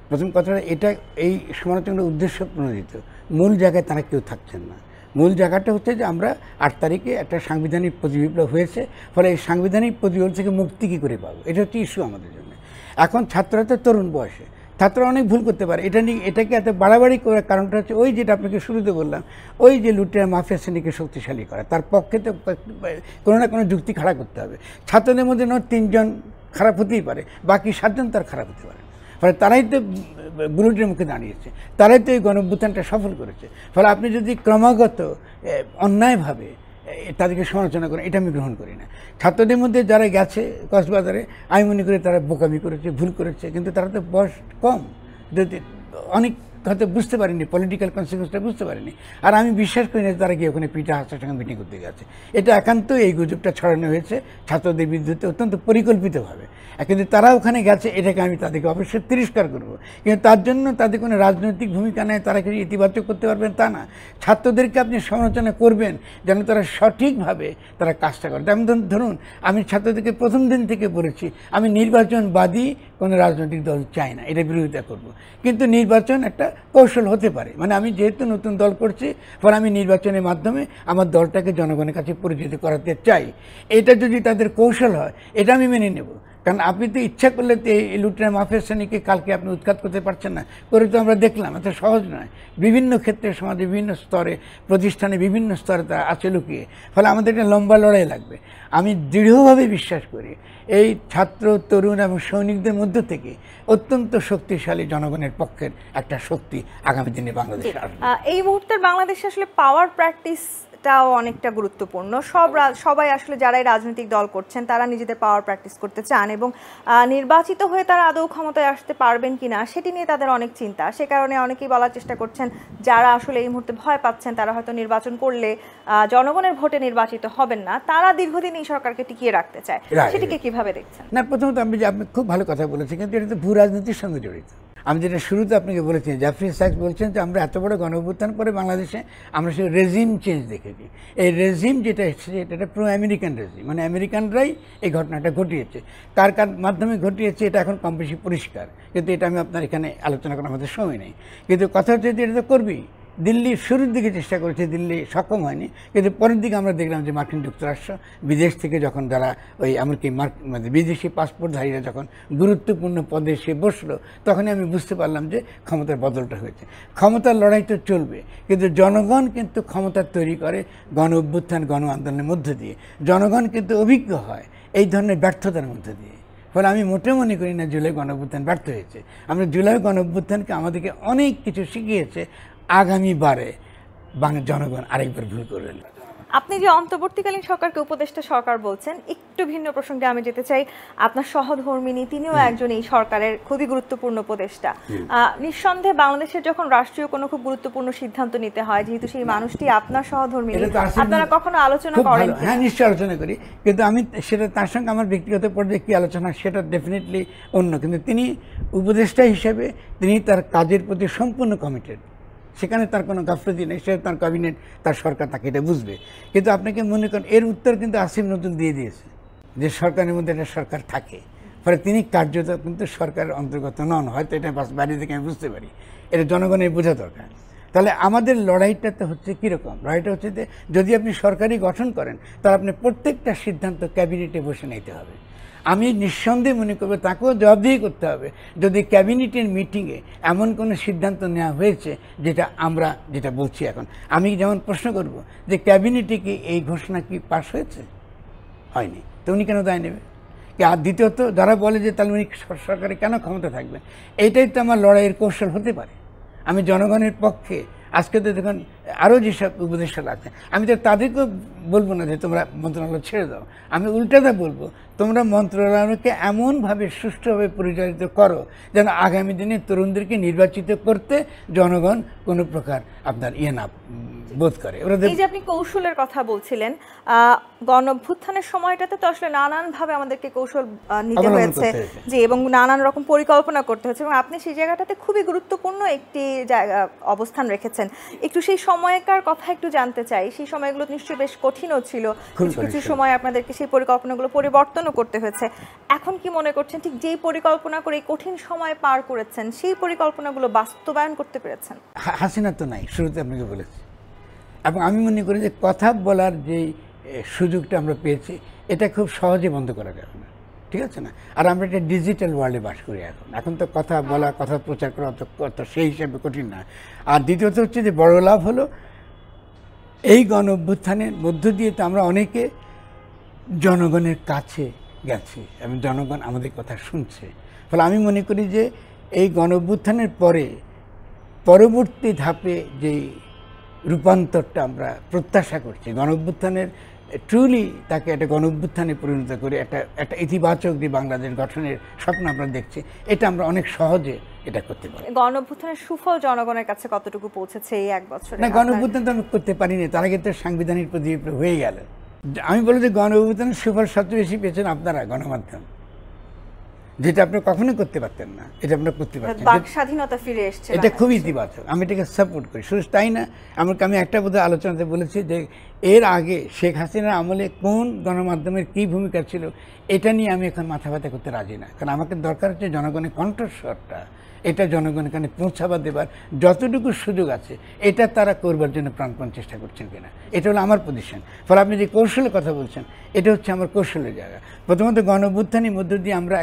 প্রথম কথাটা এটা, এই সমালোচনার উদ্দেশ্য প্রণোদিত, মূল জায়গায় তারা কেউ থাকছেন না। মূল জায়গাটা হচ্ছে যে আমরা 8 তারিখে একটা সাংবিধানিক প্রতিবিপ্লব হয়েছে, ফলে এই সাংবিধানিক প্রতিবিপ্লব থেকে মুক্তি কী করে পাবো, এটা হচ্ছে ইস্যু আমাদের জন্য। এখন ছাত্ররা তো তরুণ বয়সে, ছাত্ররা অনেক ভুল করতে পারে, এটা নিয়ে এটাকে এত বাড়াবাড়ি করার কারণটা হচ্ছে ওই যেটা আপনাকে শুরুতে বললাম, ওই যে লুটেরা মাফিয়া শ্রেণীকে শক্তিশালী করা, তার পক্ষে তো কোনো না কোনো যুক্তি খাড়া করতে হবে। ছাত্রদের মধ্যে 3 জন খারাপ হতেই পারে, বাকি 7 জন তার খারাপ হতে পারে। ফলে তারাই তো বুলেটের মুখে দাঁড়িয়েছে, তারাই তো এই গণঅভ্যুত্থানটা সফল করেছে। ফলে আপনি যদি ক্রমাগত অন্যায়ভাবে তাদেরকে সমালোচনা করেন, এটা আমি গ্রহণ করি না। ছাত্রদের মধ্যে যারা গেছে কক্সবাজারে, আমি মনে করি তারা বোকামি করেছে, ভুল করেছে, কিন্তু তারা তো বয়স কম, যদি অনেক হয়তো বুঝতে পারেনি, পলিটিক্যাল কনসিকুয়েন্সটা বুঝতে পারেনি। আর আমি বিশ্বাস করি না তারা গিয়ে ওখানে পিঠা হাসার সঙ্গে মিটিং করতে গেছে। এটা একান্ত এই গুজবটা ছড়ানো হয়েছে ছাত্রদের বিরুদ্ধে অত্যন্ত পরিকল্পিতভাবে, কিন্তু তারা ওখানে গেছে, এটাকে আমি তাদেরকে অবশ্যই তিরস্কার করবো। কিন্তু তার জন্য তাদের কোনো রাজনৈতিক ভূমিকা নেয়, তারা কিছু ইতিবাচক করতে পারবেন তা না। ছাত্রদেরকে আপনি সমালোচনা করবেন যেন তারা সঠিকভাবে তারা কাজটা করে। যেমন ধরুন, আমি ছাত্রদেরকে প্রথম দিন থেকে বলেছি আমি নির্বাচনবাদী কোনো রাজনৈতিক দল চাই না, এটা বিরোধিতা করব। কিন্তু নির্বাচন একটা কৌশল হতে পারে, মানে আমি যেহেতু নতুন দল করছি, ফলে আমি নির্বাচনের মাধ্যমে আমার দলটাকে জনগণের কাছে পরিচিত করাতে চাই। এটা যদি তাদের কৌশল হয়, এটা আমি মেনে নেব। কারণ আপনি তো ইচ্ছা করলে তো এই লুটেরা মাফিয়া শ্রেণীকে কালকে আপনি উৎখাত করতে পারছেন না, করে তো আমরা দেখলাম এত সহজ নয়। বিভিন্ন ক্ষেত্রে সমাজে বিভিন্ন স্তরে, প্রতিষ্ঠানে বিভিন্ন স্তরে তারা আছে লুকিয়ে। ফলে আমাদের একটা লম্বা লড়াই লাগবে। আমি দৃঢ়ভাবে বিশ্বাস করি এই ছাত্র, তরুণ এবং সৈনিকদের মধ্য থেকে অত্যন্ত শক্তিশালী জনগণের পক্ষের একটা শক্তি আগামী দিনে বাংলাদেশে আসবে। এই মুহূর্তের বাংলাদেশে আসলে পাওয়ার প্র্যাকটিসটাও অনেকটা গুরুত্বপূর্ণ। সবাই আসলে যারাই রাজনৈতিক দল করছেন, তারা নিজেদের পাওয়ার প্র্যাকটিস করতে চান, এবং নির্বাচিত হয়ে তারা আদৌ ক্ষমতায় আসতে পারবেন কিনা সেটি নিয়ে তাদের অনেক চিন্তা। সে কারণে অনেকেই বলার চেষ্টা করছেন যারা আসলে এই মুহূর্তে ভয় পাচ্ছেন, তারা হয়তো নির্বাচন করলে জনগণের ভোটে নির্বাচিত হবেন না, তারা দীর্ঘদিন এই সরকারকে টিকিয়ে রাখতে চায়। সেটিকে কিভাবে দেখছেন? না, প্রথমত আপনি খুব ভালো কথা বলেছেন, কিন্তু এটা তো ভূ রাজনীতির সঙ্গে জড়িত। আমি যেটা শুরুতে আপনাকে বলেছি, জাফরি সাহেব বলছেন যে আমরা এত বড় গণঅভ্যুত্থান করে বাংলাদেশে আমরা সেই রেজিম চেঞ্জ দেখেছি। এই রেজিম যেটা এসেছে এটা প্রো আমেরিকান রেজিম, মানে আমেরিকানরাই এই ঘটনাটা ঘটিয়েছে। কার মাধ্যমে ঘটিয়েছে এটা এখন কম বেশি পরিষ্কার, কিন্তু এটা আমি আপনার এখানে আলোচনা করার আমাদের সময় নেই। কিন্তু কথা হচ্ছে যে এটা তো করবেই। দিল্লি শুরুর দিকে চেষ্টা করেছে, দিল্লি সক্ষম হয়নি, কিন্তু পরের দিকে আমরা দেখলাম যে মার্কিন যুক্তরাষ্ট্র বিদেশ থেকে যখন যারা ওই এমনকি মানে বিদেশি পাসপোর্টধারীরা যখন গুরুত্বপূর্ণ পদে সে বসলো, তখনই আমি বুঝতে পারলাম যে ক্ষমতার বদলটা হয়েছে। ক্ষমতার লড়াই তো চলবে, কিন্তু জনগণ কিন্তু ক্ষমতা তৈরি করে গণ অভ্যুত্থান, গণ আন্দোলনের মধ্য দিয়ে। জনগণ কিন্তু অভিজ্ঞ হয় এই ধরনের ব্যর্থতার মধ্য দিয়ে। ফলে আমি মোটেও মনে করি না জুলাই গণঅভ্যুত্থান ব্যর্থ হয়েছে। আমরা জুলাই গণঅভ্যুত্থানকে আমাদেরকে অনেক কিছু শিখিয়েছে। আগামীবারে বাংলার জনগণ আরেকবার ভুল করবেন। আপনি যে অন্তর্বর্তীকালীন সরকারকে উপদেষ্টা সরকার বলছেন, একটু ভিন্ন প্রসঙ্গে আমি যেতে চাই। আপনার সহধর্মিনী, তিনিও একজন এই সরকারের খুবই গুরুত্বপূর্ণ উপদেষ্টা। নিঃসন্দেহে বাংলাদেশের যখন রাষ্ট্রীয় কোনো খুব গুরুত্বপূর্ণ সিদ্ধান্ত নিতে হয়, যেহেতু সেই মানুষটি আপনার সহধর্মিনী, আপনারা কখনো আলোচনা করেন? হ্যাঁ, নিশ্চয়ই আলোচনা করি, কিন্তু আমি সেটা তার সঙ্গে আমার ব্যক্তিগত পর্যায়ে কী আলোচনা সেটা ডেফিনেটলি অন্য। কিন্তু তিনি উপদেষ্টা হিসেবে তিনি তার কাজের প্রতি সম্পূর্ণ কমিটেড, সেখানে তার কোনো গাফলতি নেই। সে তার ক্যাবিনেট, তার সরকার তাকে এটা বুঝবে। কিন্তু আপনাকে মনে করেন এর উত্তর কিন্তু আসিফ নতুন দিয়ে দিয়েছে যে সরকারের মধ্যে একটা সরকার থাকে, ফলে তিনি কার্যত কিন্তু সরকারের অন্তর্গত নন। হয়তো এটা বাইরে থেকে আমি বুঝতে পারি, এটা জনগণের বোঝা দরকার। তাহলে আমাদের লড়াইটা তো হচ্ছে কীরকম? লড়াইটা হচ্ছে যে যদি আপনি সরকারি গঠন করেন, তাহলে আপনি প্রত্যেকটা সিদ্ধান্ত ক্যাবিনেটে বসে নিতে হবে। আমি নিঃসন্দেহে মনে করবো তাকেও জবাবদিহি করতে হবে যদি ক্যাবিনেটের মিটিংয়ে এমন কোনো সিদ্ধান্ত নেওয়া হয়েছে যেটা বলছি এখন। আমি যেমন প্রশ্ন করব যে ক্যাবিনেটে কি এই ঘোষণা কি পাস হয়েছে? হয়নি, তো উনি কেন দায় নেবে? আর দ্বিতীয়ত যারা বলে যে তাহলে উনি সরকারে কেন ক্ষমতা থাকবেন, এইটাই তো আমার লড়াইয়ের কৌশল হতে পারে। আমি জনগণের পক্ষে আজকে তো দেখুন আরও যেসব উপদেষ্টা আছে, আমি তো তাদেরকেও বলবো না যে তোমরা মন্ত্রণালয় ছেড়ে দাও। আমি উল্টাটা বলবো, তোমরা মন্ত্রণালয়কে এমনভাবে সুষ্ঠুভাবে পরিচালিত করো যেন আগামী দিনে তরুণদেরকে নির্বাচিত করতে জনগণ কোনো প্রকার আপনার না বোধ করে। এই যে আপনি কৌশলের কথা বলছিলেন, গণ অভ্যুত্থানের সময়টাতে তো আসলে নানানভাবে আমাদেরকে কৌশল নিতে হয়েছে, জি, এবং নানান রকম পরিকল্পনা করতে হয়েছে, এবং আপনি সেই জায়গাটাতে খুবই গুরুত্বপূর্ণ একটি জায়গা অবস্থান রেখেছেন। একটু সেই সময়কার কথা একটু জানতে চাই। সেই সময়গুলো নিশ্চয়ই বেশ কঠিনও ছিল, কিছু সময় আপনাদেরকে সেই পরিকল্পনাগুলো পরিবর্তনও করতে হয়েছে। এখন কি মনে করছেন ঠিক যেই পরিকল্পনা করে এই কঠিন সময় পার করেছেন সেই পরিকল্পনাগুলো বাস্তবায়ন করতে পেরেছেন? হাসিনা তো নাই, শুরুতে আপনাকে বলেছি, এবং আমি মনে করি যে কথা বলার যে সুযোগটা আমরা পেয়েছি এটা খুব সহজে বন্ধ করা যাবে না, ঠিক আছে না? আর আমরা একটা ডিজিটাল ওয়ার্ল্ডে বাস করি এখন তো কথা বলা, কথা প্রচার করা অত সেই হিসাবে কঠিন না। আর দ্বিতীয়ত হচ্ছে যে বড় লাভ হলো এই গণ অভ্যুত্থানের মধ্য দিয়ে তো আমরা অনেকে জনগণের কাছে গেছি এবং জনগণ আমাদের কথা শুনছে। ফলে আমি মনে করি যে এই গণ অভ্যুত্থানের পরে পরবর্তী ধাপে যেই রূপান্তরটা আমরা প্রত্যাশা করছি, গণ অভ্যুত্থানের ট্রুলি তাকে একটা গণ অভ্যুত্থানে পরিণত করে একটা ইতিবাচক যে বাংলাদেশ গঠনের স্বপ্ন আমরা দেখছি, এটা আমরা অনেক সহজে এটা করতে পারি। গণ অভ্যুত্থানের সুফল জনগণের কাছে কতটুকু পৌঁছেছে এই এক বছরে? না, গণ অভ্যুত্থান তো আমি করতে পারিনি, তার আগে তো সাংবিধানিক প্রতিনিধি হয়ে গেল। আমি বলি যে গণ অভ্যুত্থানের সুফল সবচেয়ে বেশি পেয়েছেন আপনারা, গণমাধ্যম, যেটা আপনি কখনোই করতে পারতেন না, এটা আপনারা করতে পারতেন। বাক স্বাধীনতা ফিরে এসেছে, এটা খুবই ইতিবাচক, আমি এটাকে সাপোর্ট করি। শুধু তাই না, আমি একটা বোধহয় আলোচনাতে বলেছি যে এর আগে শেখ হাসিনার আমলে কোন গণমাধ্যমের কী ভূমিকা ছিল এটা নিয়ে আমি এখন মাথা ব্যথা করতে রাজি না, কারণ আমাকে দরকার হচ্ছে জনগণের কণ্ঠস্বরটা, এটা জনগণের কানে পৌঁছাবার দেবার যতটুকু সুযোগ আছে এটা তারা করবার জন্য প্রাণপণ চেষ্টা করছেন কিনা, এটা হলো আমার পজিশন। ফলে আপনি যে কৌশলের কথা বলছেন এটা হচ্ছে আমার কৌশলের জায়গা। প্রথমত গণ অভ্যুত্থানের মধ্য দিয়ে আমরা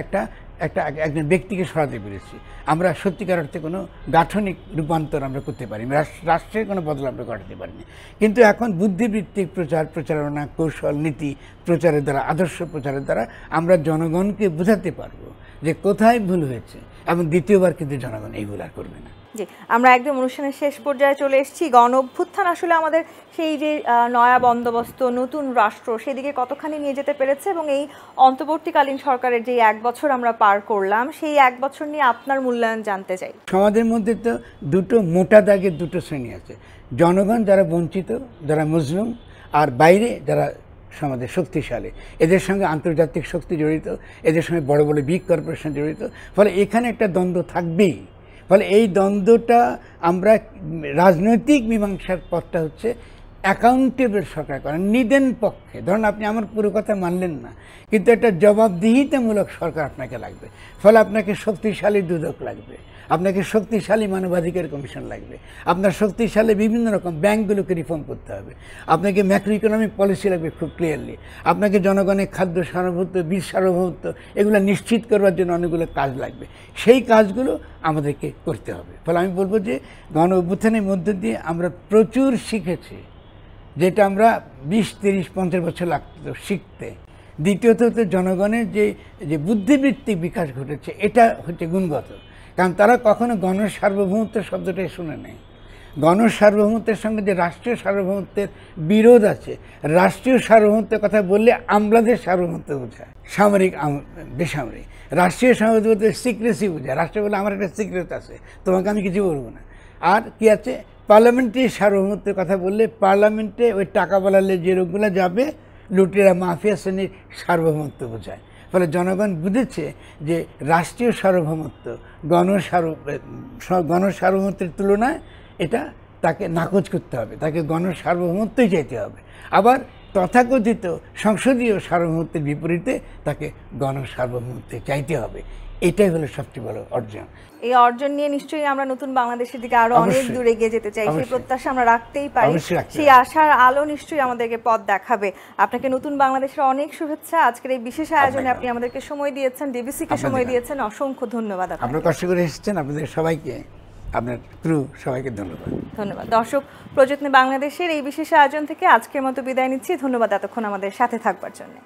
একজন ব্যক্তিকে সরাতে পেরেছি, আমরা সত্যিকার অর্থে কোনো গাঠনিক রূপান্তর আমরা করতে পারিনি, রাষ্ট্রের কোনো বদল আমরা ঘটাতে পারিনি। কিন্তু এখন বুদ্ধিবৃত্তিক প্রচারণা, কৌশল, নীতি প্রচারের দ্বারা, আদর্শ প্রচারের দ্বারা আমরা জনগণকে বোঝাতে পারবো যে কোথায় ভুল হয়েছে, এবং দ্বিতীয়বার কিন্তু জনগণ এই ভুল আর করবে না। জি, আমরা একদম অনুষ্ঠানের শেষ পর্যায়ে চলে এসেছি। গণ অভ্যুত্থান আসলে আমাদের সেই যে নয়া বন্দোবস্ত, নতুন রাষ্ট্র, সেদিকে কতখানি নিয়ে যেতে পেরেছে, এবং এই অন্তর্বর্তীকালীন সরকারের যে এক বছর আমরা পার করলাম সেই এক বছর নিয়ে আপনার মূল্যায়ন জানতে চাই। সমাজের মধ্যে তো দুটো মোটা দাগের দুটো শ্রেণী আছে, জনগণ যারা বঞ্চিত, যারা মজলুম, আর বাইরে যারা সমাজে শক্তিশালী, এদের সঙ্গে আন্তর্জাতিক শক্তি জড়িত, এদের সঙ্গে বড় বড় বিগ কর্পোরেশন জড়িত। ফলে এখানে একটা দ্বন্দ্ব থাকবেই। ফলে এই দ্বন্দ্বটা আমরা রাজনৈতিক মীমাংসার পথটা হচ্ছে অ্যাকাউন্টেবল সরকার করেন, নিদেন পক্ষে। ধরুন আপনি আমার পুরো কথা মানলেন না, কিন্তু একটা জবাবদিহিতামূলক সরকার আপনাকে লাগবে। ফলে আপনাকে শক্তিশালী দুদক লাগবে, আপনাকে শক্তিশালী মানবাধিকার কমিশন লাগবে, আপনার শক্তিশালী বিভিন্ন রকম ব্যাংকগুলোকে রিফর্ম করতে হবে, আপনাকে ম্যাক্রো ইকোনমিক পলিসি লাগবে খুব ক্লিয়ারলি, আপনাকে জনগণের খাদ্য সার্বভৌমত্ব, বীজ সার্বভৌমত্ব এগুলো নিশ্চিত করবার জন্য অনেকগুলো কাজ লাগবে। সেই কাজগুলো আমাদেরকে করতে হবে। ফলে আমি বলবো যে গণ অভ্যুত্থানের মধ্য দিয়ে আমরা প্রচুর শিখেছি, যেটা আমরা 20, 30, 50 বছর লাগতো শিখতে। দ্বিতীয়ত হচ্ছে জনগণের যে বুদ্ধিবৃত্তিক বিকাশ ঘটেছে, এটা হচ্ছে গুণগত, কারণ তারা কখনো গণসার্বভৌমত্ব শব্দটাই শুনে নেই। গণসার্বভৌমত্বের সঙ্গে যে রাষ্ট্রীয় সার্বভৌমত্বের বিরোধ আছে, রাষ্ট্রীয় সার্বভৌমত্বের কথা বললে আমলাদের সার্বভৌমত্ব বোঝায়, সামরিক বেসামরিক। রাষ্ট্রীয় সার্বভৌমত্বের সিক্রেসি বোঝায়, রাষ্ট্র বলে আমার একটা সিক্রেট আছে, তোমাকে আমি কিছু বলবো না। আর কি আছে, পার্লামেন্টারি সার্বভৌমত্বের কথা বললে পার্লামেন্টে ওই টাকা বলালে যে লোকগুলো যাবে, লুটেরা মাফিয়া শ্রেণীর সার্বভৌমত্ব বোঝায়। ফলে জনগণ বুঝেছে যে রাষ্ট্রীয় সার্বভৌমত্ব গণসার্বভৌমত্বের তুলনায় এটা তাকে নাকচ করতে হবে, তাকে গণসার্বভৌমত্বই চাইতে হবে। আবার তথাকথিত সংসদীয় সার্বভৌমত্বের বিপরীতে তাকে গণসার্বভৌমত্বে চাইতে হবে। এটাই হলো সবচেয়ে বড় অর্জন। এই অর্জন নিয়ে নিশ্চয়ই আমরা নতুন বাংলাদেশের দিকে আরো অনেক দূরে এগিয়ে যেতে চাই, সেই প্রত্যাশা আমরা রাখতেই পারি। সেই আশার আলো নিশ্চয়ই আমাদেরকে পথ দেখাবে। আপনাকে নতুন বাংলাদেশের অনেক শুভেচ্ছা। আজকের এই বিশেষ আয়োজনে আপনি আমাদেরকে সময় দিয়েছেন, ডিবিসিকে সময় দিয়েছেন, অসংখ্য ধন্যবাদ। আপনারা কষ্ট করে এসেছেন, আপনাদের সবাইকে, আপনার ক্রু সবাইকে ধন্যবাদ। ধন্যবাদ। দর্শক, প্রযত্নে বাংলাদেশের এই বিশেষ আয়োজন থেকে আজকের মতো বিদায় নিচ্ছি। ধন্যবাদ এতক্ষণ আমাদের সাথে থাকবার জন্য।